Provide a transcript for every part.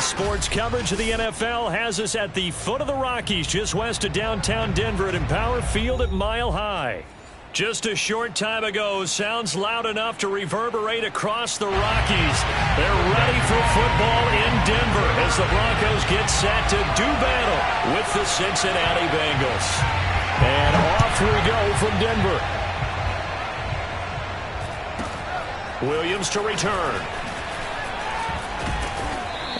Today's sports coverage of the NFL has us at the foot of the Rockies, just west of downtown Denver at Empower Field at Mile High. Just a short time ago, sounds loud enough to reverberate across the Rockies. They're ready for football in Denver as the Broncos get set to do battle with the Cincinnati Bengals. And off we go from Denver. Williams to return.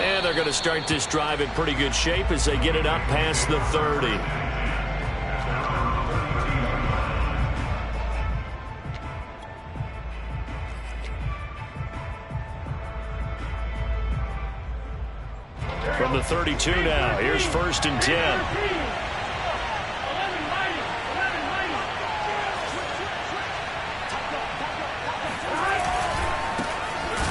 And they're going to start this drive in pretty good shape as they get it up past the 30. From the 32 now, here's 1st and 10.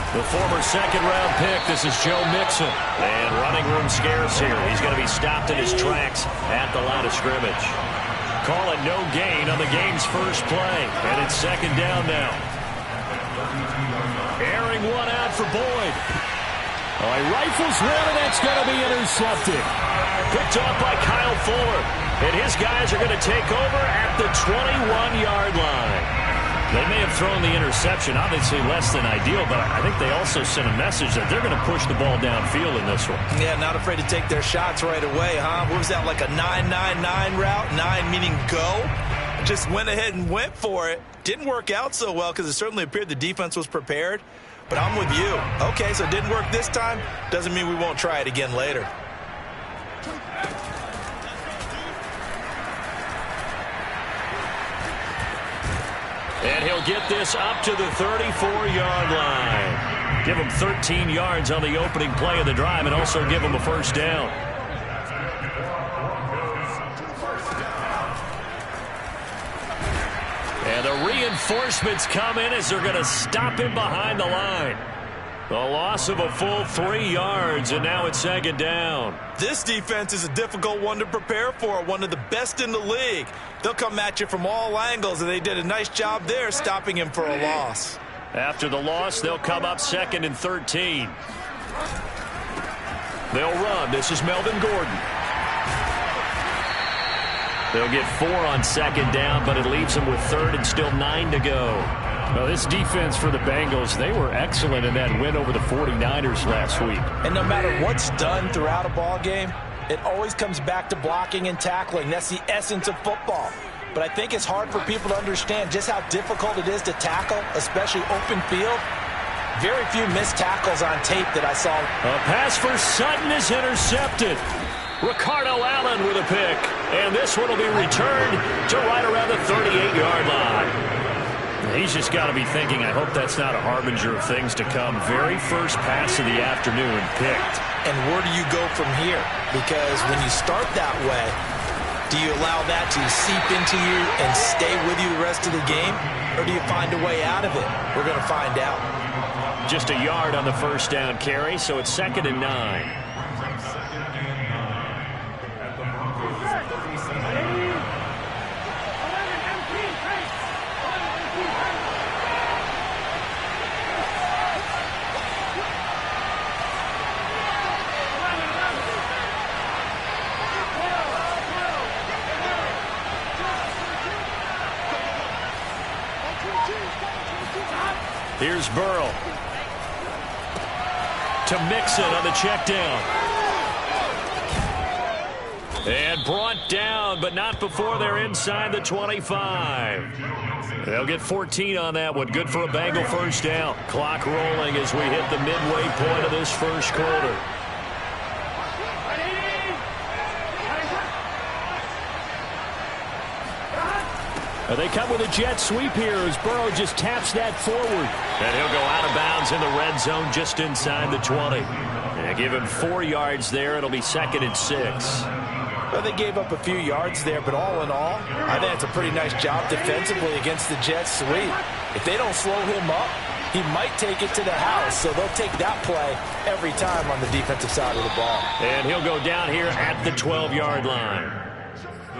The former second-round pick, this is Joe Mixon. And running room scarce here. He's going to be stopped in his tracks at the line of scrimmage. Call it no gain on the game's first play. And it's 2nd down now. Airing one out for Boyd. Oh, he rifles one, and that's going to be intercepted. Picked off by Kyle Fuller. And his guys are going to take over at the 21-yard line. They may have thrown the interception, obviously less than ideal, but I think they also sent a message that they're going to push the ball downfield in this one. Yeah, not afraid to take their shots right away, huh? What was that, like a 9-9-9 route? 9 meaning go? Just went ahead and went for it. Didn't work out so well because it certainly appeared the defense was prepared. But I'm with you. Okay, so it didn't work this time. Doesn't mean we won't try it again later. And he'll get this up to the 34-yard line. Give him 13 yards on the opening play of the drive and also give him a 1st down. And the reinforcements come in as they're going to stop him behind the line. The loss of a full 3 yards, and now it's 2nd down. This defense is a difficult one to prepare for, one of the best in the league. They'll come at you from all angles, and they did a nice job there stopping him for a loss. After the loss, they'll come up 2nd and 13. They'll run. This is Melvin Gordon. They'll get 4 on 2nd down, but it leaves them with 3rd and still 9 to go. Well, this defense for the Bengals, they were excellent in that win over the 49ers last week. And no matter what's done throughout a ball game, it always comes back to blocking and tackling. That's the essence of football. But I think it's hard for people to understand just how difficult it is to tackle, especially open field. Very few missed tackles on tape that I saw. A pass for Sutton is intercepted. Ricardo Allen with a pick. And this one will be returned to right around the 38-yard line. He's just got to be thinking, I hope that's not a harbinger of things to come. Very first pass of the afternoon picked. And where do you go from here? Because when you start that way, do you allow that to seep into you and stay with you the rest of the game? Or do you find a way out of it? We're going to find out. Just a yard on the 1st down carry, so it's 2nd and 9. Here's Burrow. To Mixon on the check down. And brought down, but not before they're inside the 25. They'll get 14 on that one. Good for a Bengal 1st down. Clock rolling as we hit the midway point of this 1st quarter. They come with a jet sweep here as Burrow just taps that forward. And he'll go out of bounds in the red zone just inside the 20. And give him 4 yards there. It'll be 2nd and 6. Well, they gave up a few yards there, but all in all, I think it's a pretty nice job defensively against the jet sweep. If they don't slow him up, he might take it to the house, so they'll take that play every time on the defensive side of the ball. And he'll go down here at the 12-yard line.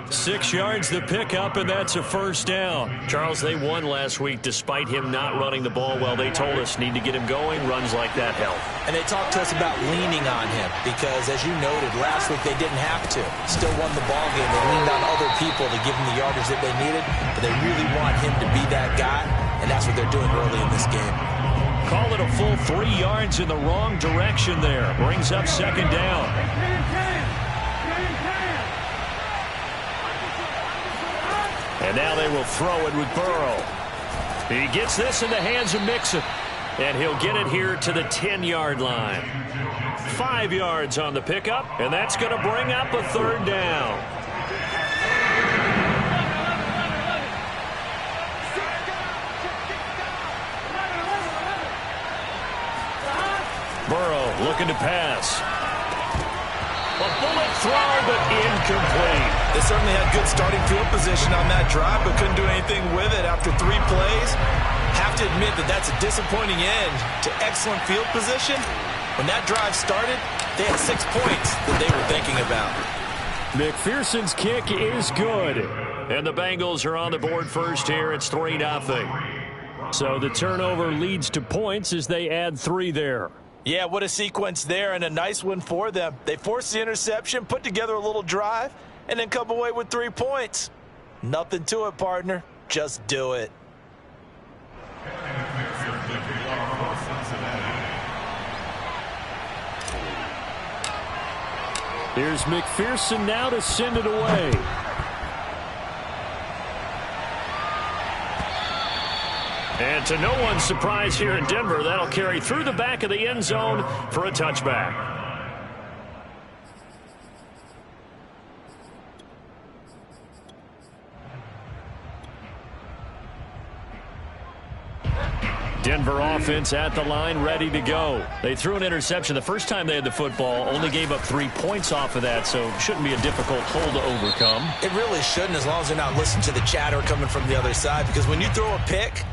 6 yards the pickup, and that's a first down. Charles, they won last week despite him not running the ball well. They told us need to get him going. Runs like that help. And they talked to us about leaning on him because, as you noted, last week they didn't have to. Still won the ball game. They leaned on other people to give them the yardage that they needed, but they really want him to be that guy, and that's what they're doing early in this game. Call it a full 3 yards in the wrong direction there. Brings up second down. And now they will throw it with Burrow. He gets this in the hands of Mixon. And he'll get it here to the 10-yard line. 5 yards on the pickup, and that's going to bring up a third down. Burrow looking to pass. A bullet throw, but incomplete. They certainly had good starting field position on that drive, but couldn't do anything with it after 3 plays. Have to admit that that's a disappointing end to excellent field position. When that drive started, they had 6 points that they were thinking about. McPherson's kick is good. And the Bengals are on the board first here. It's 3-0. So the turnover leads to points as they add 3 there. Yeah, what a sequence there, and a nice one for them. They forced the interception, put together a little drive, and then come away with 3 points. Nothing to it, partner. Just do it. Here's McPherson now to send it away. And to no one's surprise here in Denver, that'll carry through the back of the end zone for a touchback. Denver offense at the line, ready to go. They threw an interception the first time they had the football, only gave up 3 points off of that, so shouldn't be a difficult hole to overcome. It really shouldn't, as long as they're not listening to the chatter coming from the other side, because when you throw a pick,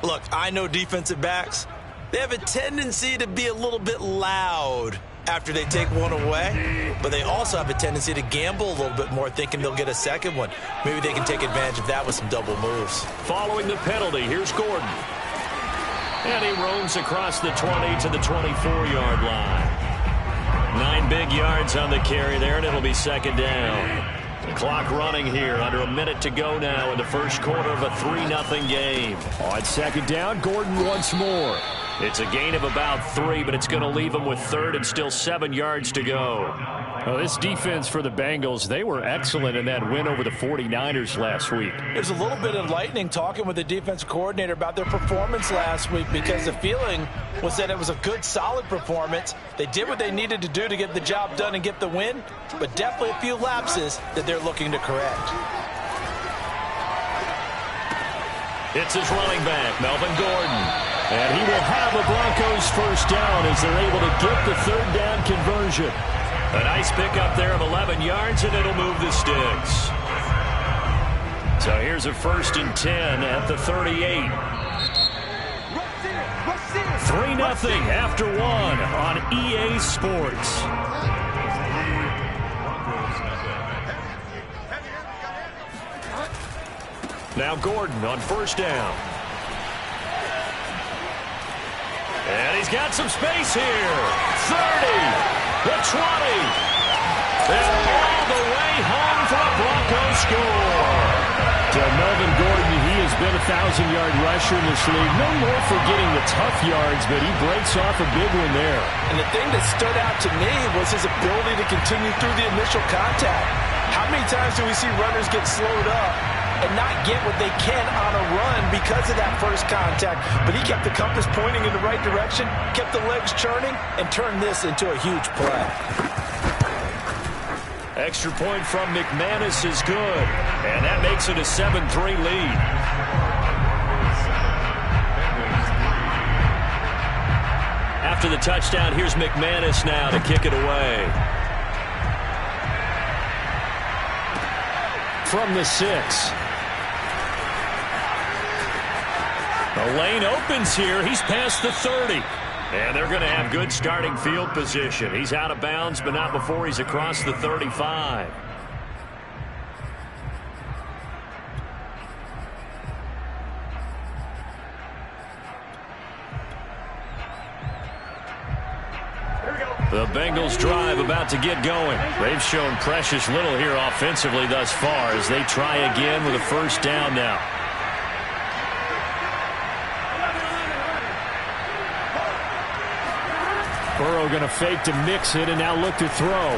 look, I know defensive backs, they have a tendency to be a little bit loud after they take one away, but they also have a tendency to gamble a little bit more, thinking they'll get a second one. Maybe they can take advantage of that with some double moves. Following the penalty, here's Gordon. And he roams across the 20 to the 24-yard line. 9 big yards on the carry there, and it'll be second down. The clock running here, under a minute to go now in the first quarter of a 3-0 game. On second down, Gordon once more. It's a gain of about 3, but it's going to leave him with third and still 7 yards to go. Well, this defense for the Bengals, they were excellent in that win over the 49ers last week. There's a little bit enlightening talking with the defense coordinator about their performance last week, because the feeling was that it was a good, solid performance. They did what they needed to do to get the job done and get the win, but definitely a few lapses that they're looking to correct. It's his running back, Melvin Gordon. And he will have a Broncos first down as they're able to get the third down conversion. A nice pickup there of 11 yards, and it'll move the sticks. So here's a 1st and 10 at the 38. 3-0 after 1 on EA Sports. Now Gordon on first down. And he's got some space here. 30, the 20. And all the way home for a Broncos score. To Melvin Gordon, he has been a 1,000-yard rusher in this league. No more for getting the tough yards, but he breaks off a big one there. And the thing that stood out to me was his ability to continue through the initial contact. How many times do we see runners get slowed up and not get what they can on a run because of that first contact? But he kept the compass pointing in the right direction, kept the legs churning, and turned this into a huge play. Extra point from McManus is good, and that makes it a 7-3 lead. After the touchdown, here's McManus now to kick it away. From the 6. The lane opens here. He's past the 30. And they're going to have good starting field position. He's out of bounds, but not before he's across the 35. The Bengals drive about to get going. They've shown precious little here offensively thus far as they try again with a first down now. Burrow going to fake to mix it and now look to throw.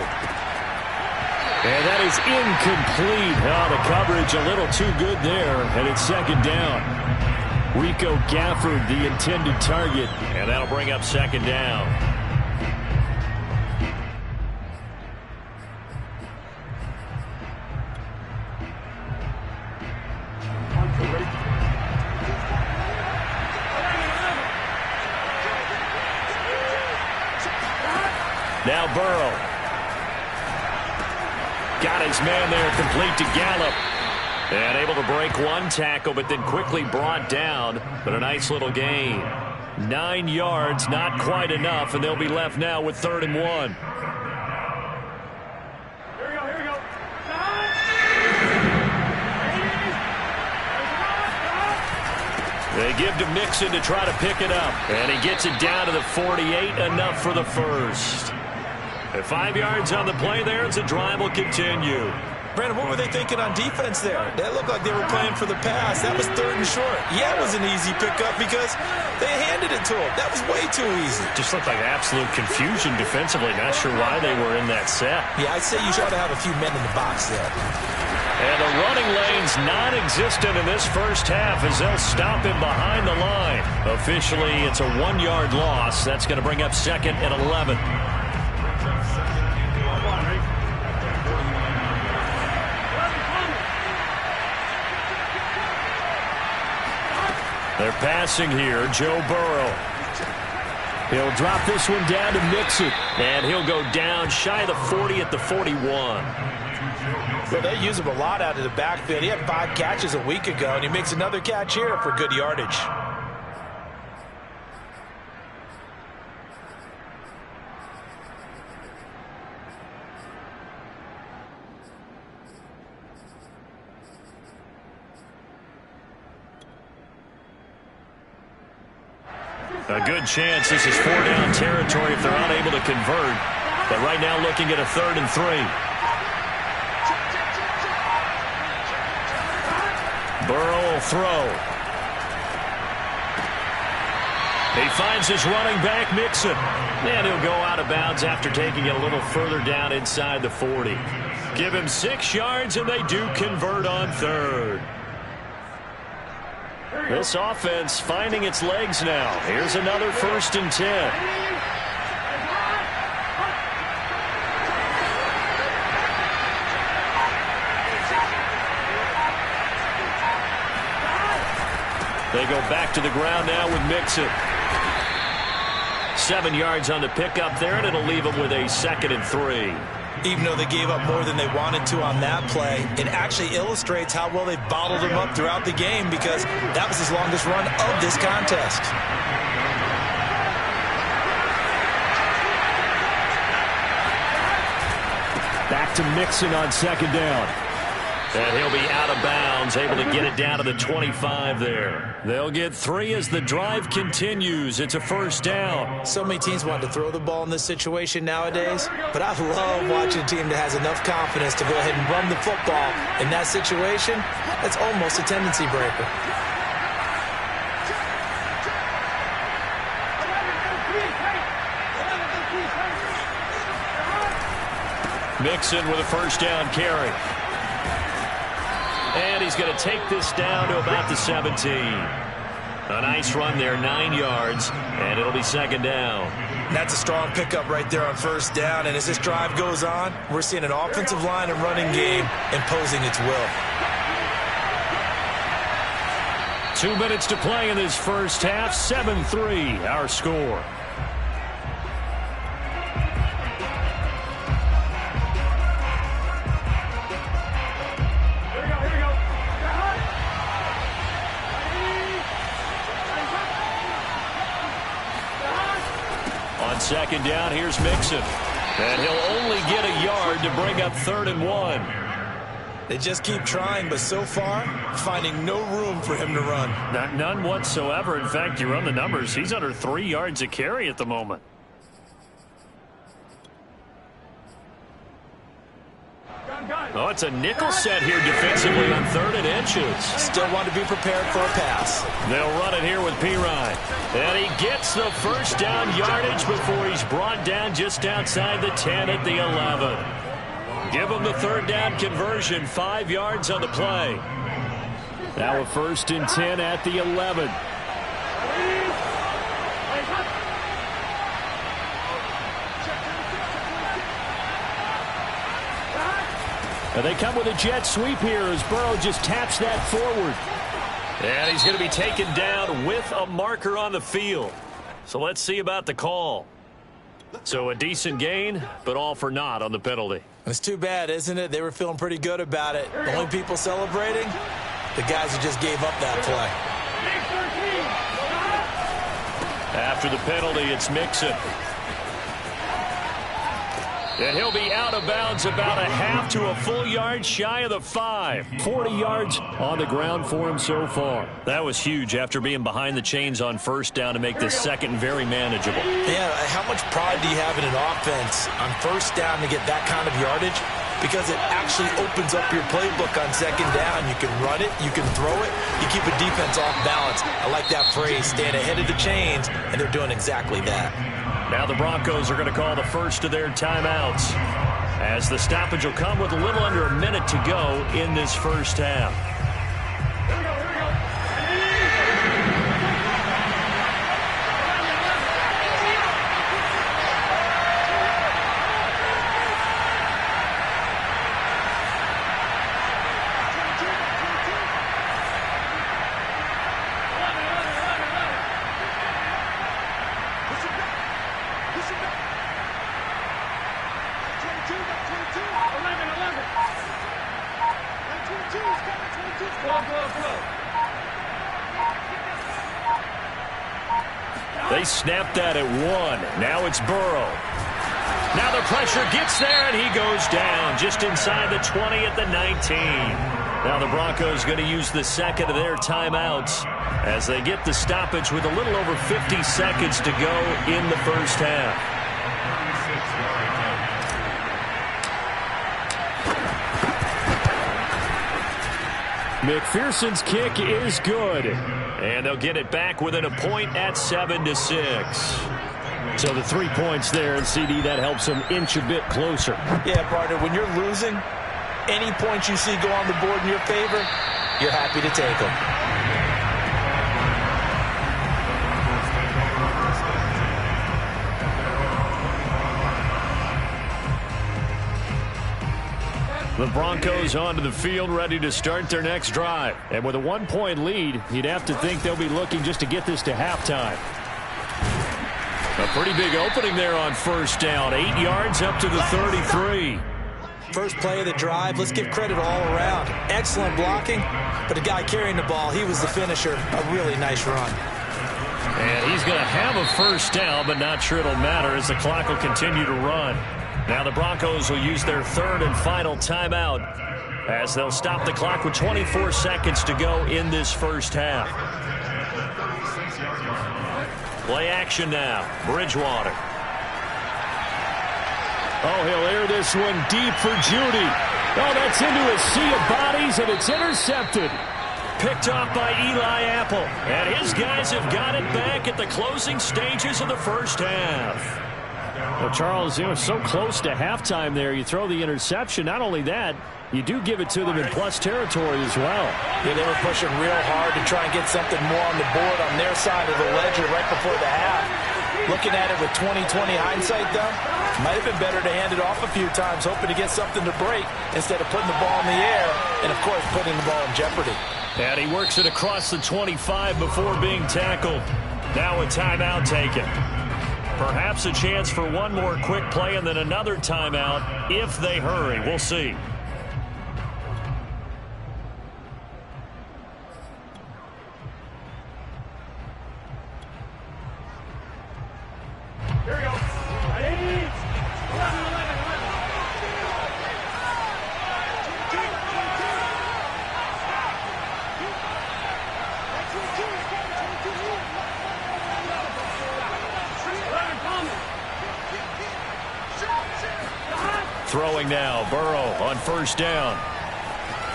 And that is incomplete. Oh, the coverage a little too good there, and it's second down. Rico Gafford, the intended target, and that'll bring up second down. Now Burrow. Got his man there, complete to Gallup. And able to break one tackle, but then quickly brought down. But a nice little gain. 9 yards, not quite enough, and they'll be left now with 3rd and 1. Here we go. They give to Mixon to try to pick it up. And he gets it down to the 48, enough for the first. At 5 yards on the play there as the drive will continue. Brandon, what were they thinking on defense there? That looked like they were playing for the pass. That was 3rd and short. Yeah, it was an easy pickup because they handed it to him. That was way too easy. Just looked like absolute confusion defensively. Not sure why they were in that set. Yeah, I'd say you ought to have a few men in the box there. And the running lane's non-existent in this first half as they'll stop him behind the line. Officially, it's a 1-yard loss. That's going to bring up 2nd and 11. They're passing here, Joe Burrow. He'll drop this one down to Mixon. And he'll go down shy of the 40 at the 41. Well, they use him a lot out of the backfield. He had 5 catches a week ago, and he makes another catch here for good yardage. A good chance this is 4-down territory if they're unable to convert. But right now looking at a 3rd and 3. Burrow will throw. He finds his running back, Mixon. And he'll go out of bounds after taking it a little further down inside the 40. Give him 6 yards, and they do convert on 3rd. This offense finding its legs now. Here's another 1st and 10. They go back to the ground now with Mixon. 7 yards on the pickup there, and it'll leave them with a 2nd and 3. Even though they gave up more than they wanted to on that play, it actually illustrates how well they bottled him up throughout the game because that was his longest run of this contest. Back to Mixon on 2nd down. And he'll be out of bounds, able to get it down to the 25 there. They'll get 3 as the drive continues. It's a 1st down. So many teams want to throw the ball in this situation nowadays, but I love watching a team that has enough confidence to go ahead and run the football. In that situation, that's almost a tendency breaker. Mixon with a 1st down carry. And he's going to take this down to about the 17. A nice run there, 9 yards, and it'll be 2nd down. That's a strong pickup right there on 1st down, and as this drive goes on, we're seeing an offensive line and running game imposing its will. 2 minutes to play in this first half, 7-3, our score. On 2nd down, here's Mixon. And he'll only get a yard to bring up 3rd and 1. They just keep trying, but so far, finding no room for him to run. None whatsoever. In fact, you run the numbers. He's under 3 yards a carry at the moment. Oh, it's a nickel set here defensively on 3rd and inches. Still want to be prepared for a pass. They'll run it here with Pirine. And he gets the first down yardage before he's brought down just outside the 10 at the 11. Give him the 3rd down conversion, 5 yards on the play. Now a 1st and 10 at the 11. And they come with a jet sweep here as Burrow just taps that forward. And he's going to be taken down with a marker on the field. So let's see about the call. So a decent gain, but all for naught on the penalty. It's too bad, isn't it? They were feeling pretty good about it. The only people celebrating, the guys who just gave up that play. After the penalty, it's Mixon. And he'll be out of bounds about a half to a full yard shy of the 5. 40 yards on the ground for him so far. That was huge after being behind the chains on 1st down to make this 2nd very manageable. Yeah, how much pride do you have in an offense on 1st down to get that kind of yardage? Because it actually opens up your playbook on 2nd down. You can run it, you can throw it, you keep a defense off balance. I like that phrase, staying ahead of the chains, and they're doing exactly that. Now the Broncos are going to call the first of their timeouts, as the stoppage will come with a little under a minute to go in this 1st half. They snapped that at 1. Now it's Burrow. Now the pressure gets there, and he goes down just inside the 20 at the 19. Now the Broncos going to use the 2nd of their timeouts as they get the stoppage with a little over 50 seconds to go in the 1st half. McPherson's kick is good. And they'll get it back within a point at 7-6. So the 3 points there, and CD, that helps them inch a bit closer. Yeah, partner, when you're losing, any points you see go on the board in your favor, you're happy to take them. The Broncos onto the field, ready to start their next drive. And with a 1-point lead, you'd have to think they'll be looking just to get this to halftime. A pretty big opening there on 1st down. 8 yards up to the 33. First play of the drive, let's give credit all around. Excellent blocking, but the guy carrying the ball, he was the finisher. A really nice run. And he's going to have a 1st down, but not sure it'll matter as the clock will continue to run. Now the Broncos will use their 3rd and final timeout as they'll stop the clock with 24 seconds to go in this 1st half. Play action now. Bridgewater. Oh, he'll air this one deep for Judy. Oh, that's into a sea of bodies, and it's intercepted. Picked off by Eli Apple. And his guys have got it back at the closing stages of the 1st half. Well, Charles, it was so close to halftime there. You throw the interception. Not only that, you do give it to them in plus territory as well. Yeah, they were pushing real hard to try and get something more on the board on their side of the ledger right before the half. Looking at it with 20/20 hindsight, though, might have been better to hand it off a few times, hoping to get something to break instead of putting the ball in the air and, of course, putting the ball in jeopardy. And he works it across the 25 before being tackled. Now a timeout taken. Perhaps a chance for one more quick play and then another timeout if they hurry. We'll see. Here we go. Ready? 11. Throwing now, Burrow on first down.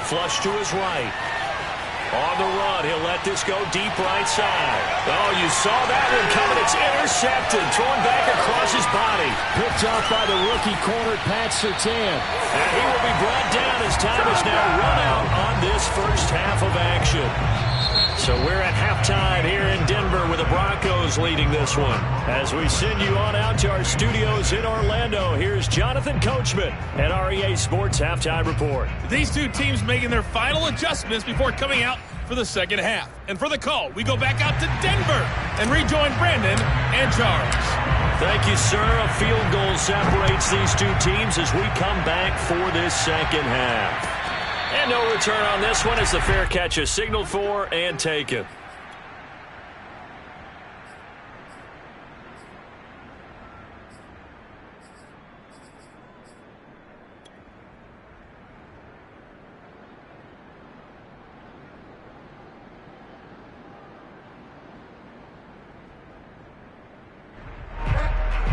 Flush to his right. On the run, he'll let this go deep right side. Oh, you saw that one coming. It's intercepted. Thrown back across his body. Picked off by the rookie corner, Pat Surtain. And he will be brought down as time is now run out on this first half of action. So we're at halftime here in Denver with the Broncos leading this one. As we send you on out to our studios in Orlando, here's Jonathan Coachman at REA Sports Halftime Report. These two teams making their final adjustments before coming out for the second half. And for the call, we go back out to Denver and rejoin Brandon and Charles. Thank you, sir. A field goal separates these two teams as we come back for this second half. And no return on this one as the fair catch is signaled for and taken.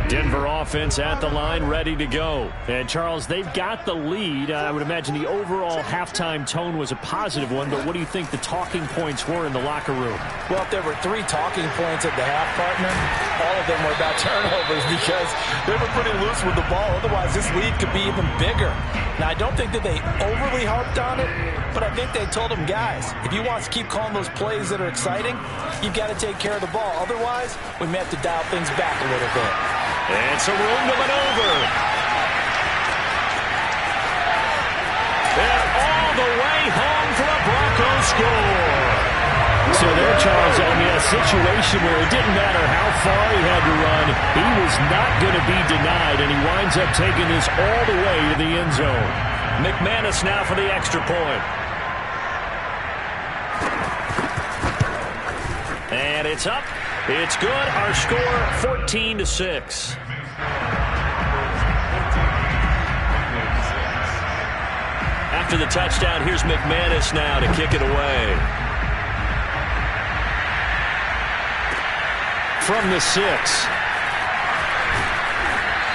Denver offense at the line, ready to go. And, Charles, they've got the lead. I would imagine the overall halftime tone was a positive one, but what do you think the talking points were in the locker room? Well, if there were 3 talking points at the half, partner, all of them were about turnovers because they were pretty loose with the ball. Otherwise, this lead could be even bigger. Now, I don't think that they overly harped on it, but I think they told them, guys, if you want to keep calling those plays that are exciting, you've got to take care of the ball. Otherwise, we may have to dial things back a little bit. And some room to maneuver. And all the way home for a Broncos score. So there, Charles, I mean, a situation where it didn't matter how far he had to run, he was not going to be denied, and he winds up taking this all the way to the end zone. McManus now for the extra point. And it's up. It's good. Our score, 14-6. After the touchdown, here's McManus now to kick it away. From the 6.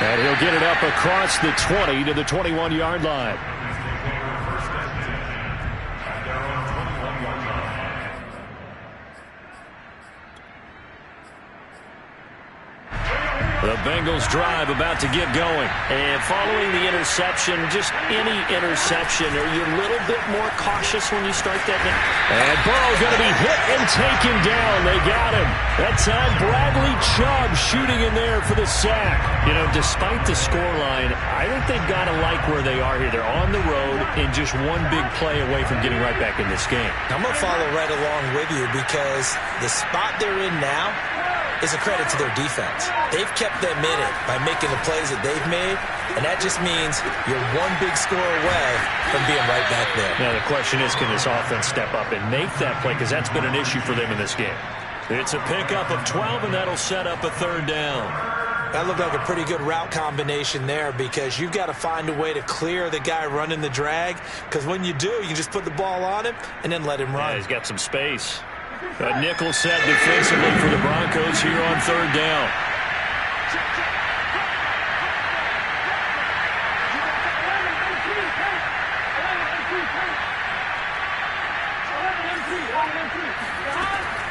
And he'll get it up across the 20 to the 21-yard line. The Bengals drive about to get going. And following the interception, just any interception, are you a little bit more cautious when you start that now? And Burrow going to be hit and taken down. They got him. That time, Bradley Chubb shooting in there for the sack. You know, despite the scoreline, I think they've got to like where they are here. They're on the road and just one big play away from getting right back in this game. I'm going to follow right along with you because the spot they're in now is a credit to their defense. They've kept them in it by making the plays that they've made, and that just means you're one big score away from being right back there. Now, the question is, can this offense step up and make that play? Because that's been an issue for them in this game. It's a pickup of 12, and that'll set up a third down. That looked like a pretty good route combination there because you've got to find a way to clear the guy running the drag, because when you do, you can just put the ball on him and then let him run. Yeah, he's got some space. A nickel set defensively for the Broncos here on third down.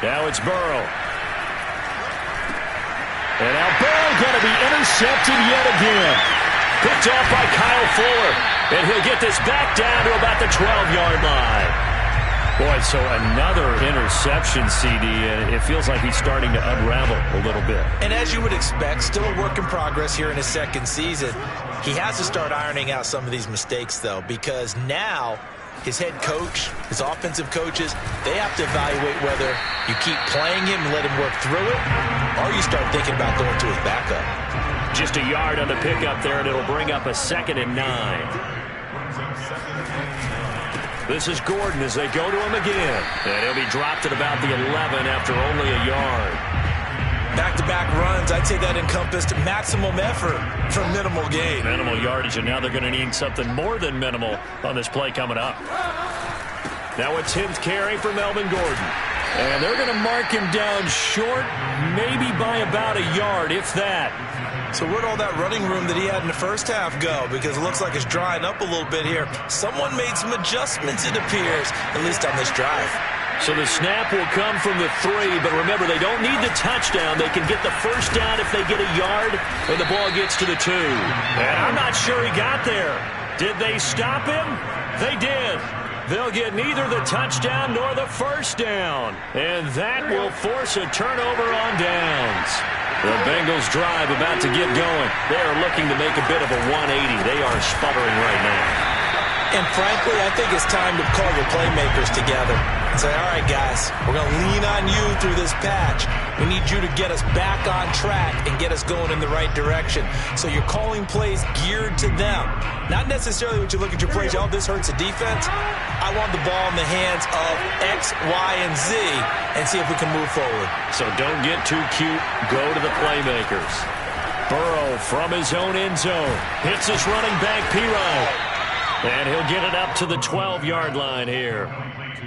Now it's Burrow. And now Burrow going to be intercepted yet again. Picked off by Kyle Fuller. And he'll get this back down to about the 12-yard line. Boy, so another interception, CD, and it feels like he's starting to unravel a little bit. And as you would expect, still a work in progress here in his second season. He has to start ironing out some of these mistakes, though, because now his head coach, his offensive coaches, they have to evaluate whether you keep playing him and let him work through it, or you start thinking about going to his backup. Just a yard on the pickup there, and it'll bring up a 2nd and 9. This is Gordon as they go to him again. And he'll be dropped at about the 11 after only a yard. Back-to-back runs, I'd say that encompassed maximum effort for minimal gain. Minimal yardage, and now they're going to need something more than minimal on this play coming up. Now a 10th carry for Melvin Gordon. And they're going to mark him down short, maybe by about a yard, if that. So where'd all that running room that he had in the first half go? Because it looks like it's drying up a little bit here. Someone made some adjustments, it appears, at least on this drive. So the snap will come from the 3, but remember, they don't need the touchdown. They can get the first down if they get a yard and the ball gets to the 2. And I'm not sure he got there. Did they stop him? They did. They'll get neither the touchdown nor the first down. And that will force a turnover on downs. The Bengals drive about to get going. They are looking to make a bit of a 180. They are sputtering right now. And frankly, I think it's time to call your playmakers together and say, all right, guys, we're going to lean on you through this patch. We need you to get us back on track and get us going in the right direction. So you're calling plays geared to them. Not necessarily what you look at your plays, oh, this hurts the defense. I want the ball in the hands of X, Y, and Z and see if we can move forward. So don't get too cute. Go to the playmakers. Burrow from his own end zone. Hits his running back, Pirine. And he'll get it up to the 12-yard line here.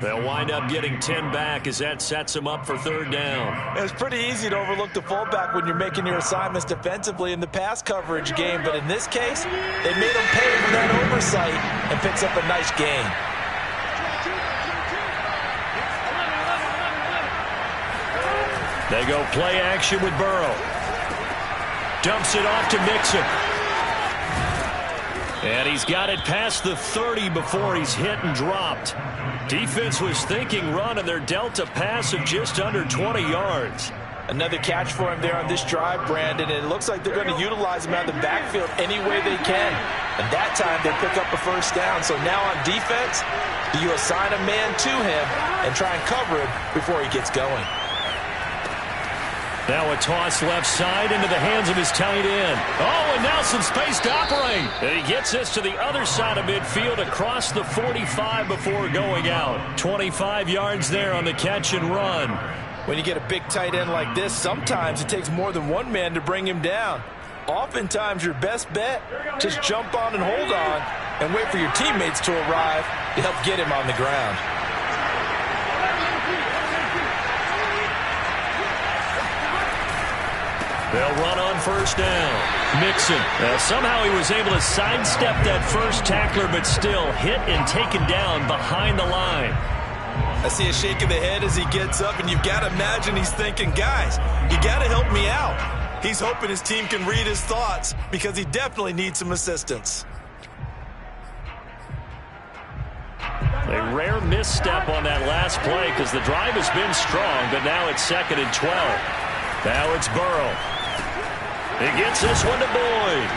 They'll wind up getting 10 back as that sets him up for third down. It's pretty easy to overlook the fullback when you're making your assignments defensively in the pass coverage game. But in this case, they made him pay for that oversight and picks up a nice gain. They go play action with Burrow. Dumps it off to Mixon. And he's got it past the 30 before he's hit and dropped. Defense was thinking run, and they're dealt a pass of just under 20 yards. Another catch for him there on this drive, Brandon, and it looks like they're going to utilize him out of the backfield any way they can. And that time, they pick up a first down. So now on defense, do you assign a man to him and try and cover him before he gets going? Now a toss left side into the hands of his tight end. Oh, and now some space to operate. And he gets us to the other side of midfield across the 45 before going out. 25 yards there on the catch and run. When you get a big tight end like this, sometimes it takes more than one man to bring him down. Oftentimes, your best bet, just jump on and hold on and wait for your teammates to arrive to help get him on the ground. They'll run on first down. Mixon. Somehow he was able to sidestep that first tackler, but still hit and taken down behind the line. I see a shake of the head as he gets up, and you've got to imagine he's thinking, guys, you got to help me out. He's hoping his team can read his thoughts because he definitely needs some assistance. A rare misstep on that last play because the drive has been strong, but now it's 2nd and 12. Now it's Burrow. He gets this one to Boyd.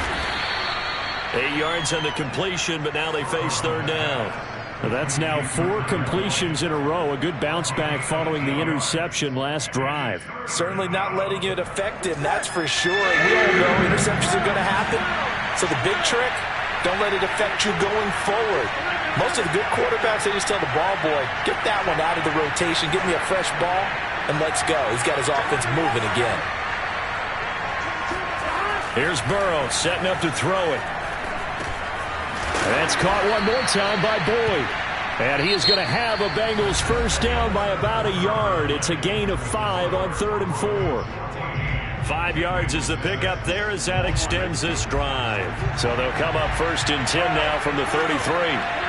8 yards on the completion, but now they face third down. Well, that's now 4 completions in a row. A good bounce back following the interception last drive. Certainly not letting it affect him, that's for sure. We all know interceptions are going to happen. So the big trick, don't let it affect you going forward. Most of the good quarterbacks, they just tell the ball boy, get that one out of the rotation, give me a fresh ball, and let's go. He's got his offense moving again. Here's Burrow setting up to throw it. And that's caught one more time by Boyd. And he is going to have a Bengals first down by about a yard. It's a gain of 5 on 3rd and 4. 5 yards is the pickup there as that extends this drive. So they'll come up 1st and 10 now from the 33.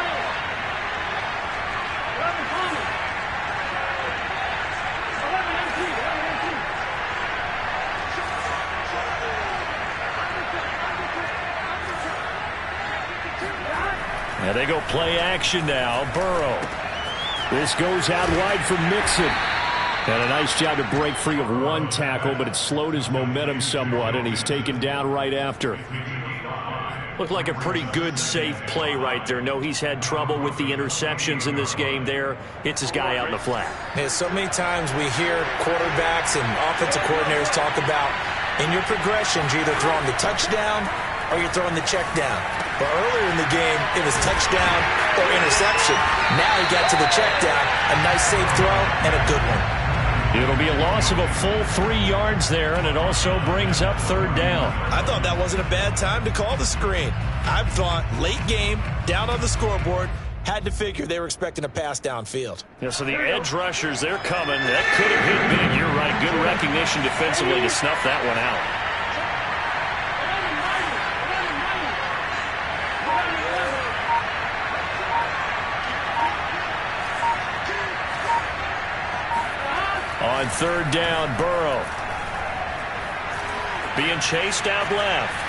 And they go play action now. Burrow. This goes out wide for Mixon. And a nice job to break free of one tackle, but it slowed his momentum somewhat, and he's taken down right after. Looked like a pretty good, safe play right there. No, he's had trouble with the interceptions in this game there. Hits his guy out in the flat. Yeah, so many times we hear quarterbacks and offensive coordinators talk about in your progressions, you're either throwing the touchdown or you're throwing the check down. But earlier in the game, it was touchdown or interception. Now he got to the check down, a nice safe throw, and a good one. It'll be a loss of a full 3 yards there, and it also brings up third down. I thought that wasn't a bad time to call the screen. I thought late game, down on the scoreboard, had to figure they were expecting a pass downfield. Yeah, so the edge rushers, they're coming. That could have hit big. You're right. Good recognition defensively to snuff that one out. third down, Burrow. Being chased out left.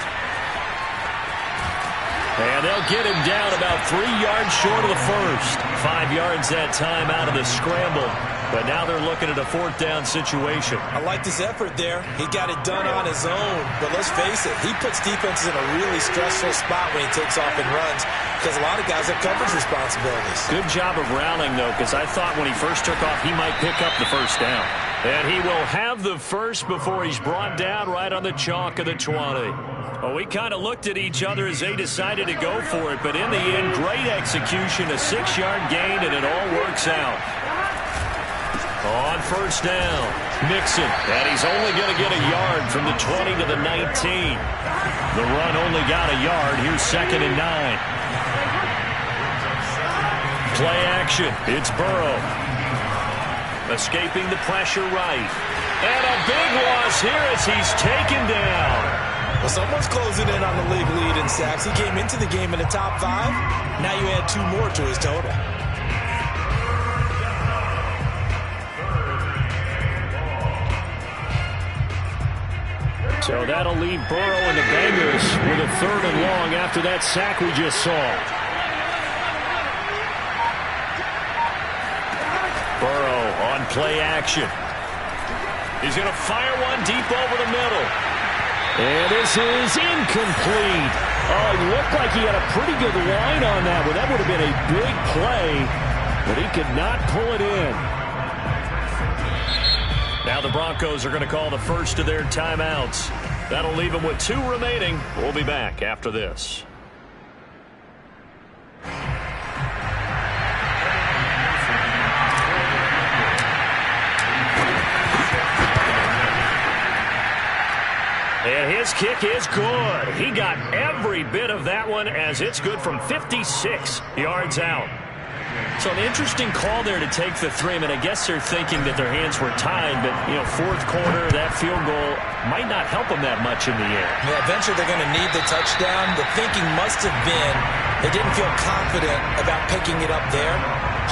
And they'll get him down about 3 yards short of the first. 5 yards that time out of the scramble. But now they're looking at a fourth down situation. I like this effort there. He got it done on his own. But let's face it, he puts defenses in a really stressful spot when he takes off and runs because a lot of guys have coverage responsibilities. Good job of rounding, though, because I thought when he first took off, he might pick up the first down. And he will have the first before he's brought down right on the chalk of the 20. Well, we kind of looked at each other as they decided to go for it, but in the end, great execution, a 6-yard gain, and it all works out. On first down, Mixon, and he's only going to get a yard from the 20 to the 19. The run only got a yard. Here's 2nd and 9. Play action. It's Burrow. Escaping the pressure right. And a big loss here as he's taken down. Well, someone's closing in on the league lead in sacks. He came into the game in the top 5. Now you add 2 more to his total. So that'll leave Burrow and the Bengals with a 3rd and long after that sack we just saw. Burrow on play action. He's going to fire one deep over the middle. And this is incomplete. Oh, it looked like he had a pretty good line on that one. That would have been a big play, but he could not pull it in. Now the Broncos are going to call the first of their timeouts. That'll leave them with 2 remaining. We'll be back after this. And his kick is good. He got every bit of that one as it's good from 56 yards out. So an interesting call there to take the 3. I mean, I guess they're thinking that their hands were tied, but, you know, 4th quarter, that field goal might not help them that much in the end. Yeah, eventually they're going to need the touchdown. The thinking must have been they didn't feel confident about picking it up there,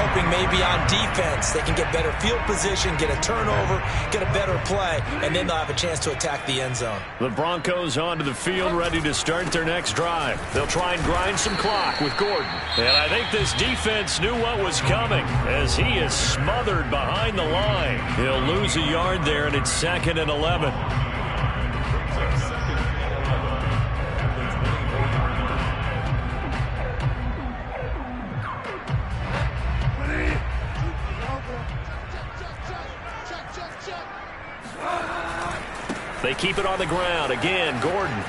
hoping maybe on defense they can get better field position, get a turnover, get a better play, and then they'll have a chance to attack the end zone. The Broncos onto the field ready to start their next drive. They'll try and grind some clock with Gordon. And I think this defense knew what was coming as he is smothered behind the line. He'll lose a yard there, and it's 2nd and 11. They keep it on the ground. Again, Gordon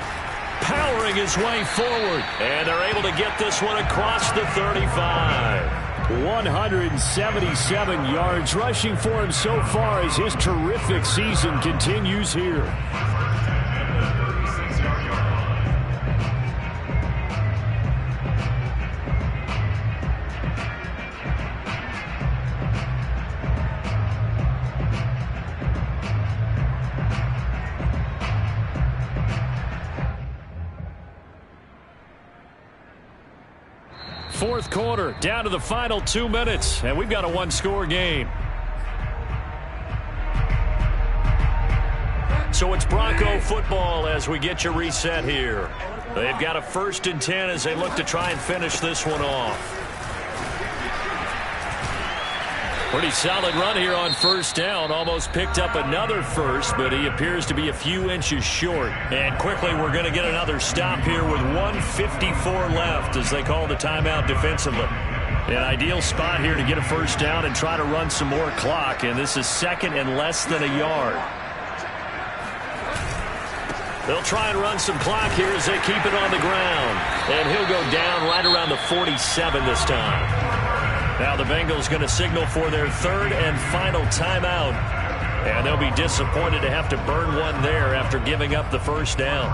powering his way forward. And they're able to get this one across the 35. 177 yards rushing for him so far as his terrific season continues here. Fourth quarter, down to the final 2 minutes, and we've got a 1-score game. So it's Bronco football as we get you reset here. They've got a 1st and 10 as they look to try and finish this one off. Pretty solid run here on first down. Almost picked up another first, but he appears to be a few inches short. And quickly we're going to get another stop here with 1:54 left as they call the timeout defensively. An ideal spot here to get a first down and try to run some more clock. And this is 2nd and less than a yard. They'll try and run some clock here as they keep it on the ground. And he'll go down right around the 47 this time. Now the Bengals going to signal for their 3rd and final timeout. And they'll be disappointed to have to burn one there after giving up the first down.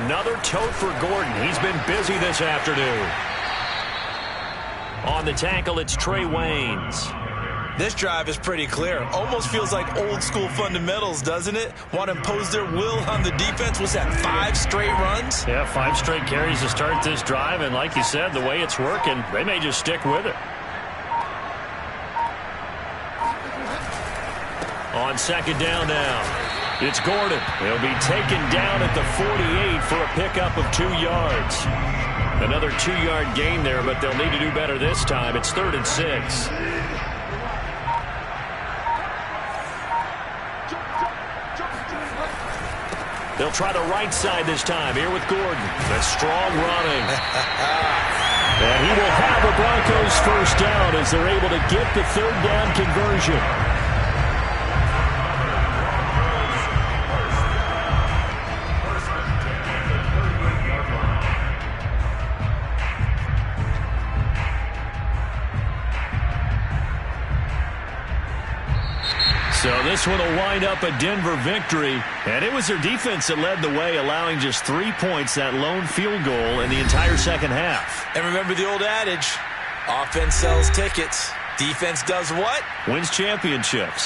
Another tote for Gordon. He's been busy this afternoon. On the tackle, it's Trey Waynes. This drive is pretty clear. Almost feels like old school fundamentals, doesn't it? Want to impose their will on the defense. Was that 5 straight runs? Yeah, 5 straight carries to start this drive. And like you said, the way it's working, they may just stick with it. On second down now, it's Gordon. He'll be taken down at the 48 for a pickup of 2 yards. Another 2-yard gain there, but they'll need to do better this time. It's 3rd and 6. They'll try the right side this time. Here with Gordon. That's strong running. And he will have a Broncos first down as they're able to get the 3rd down conversion. So this one will wind up a Denver victory. And it was their defense that led the way, allowing just 3 points, that lone field goal in the entire second half. And remember the old adage, offense sells tickets. Defense does what? Wins championships.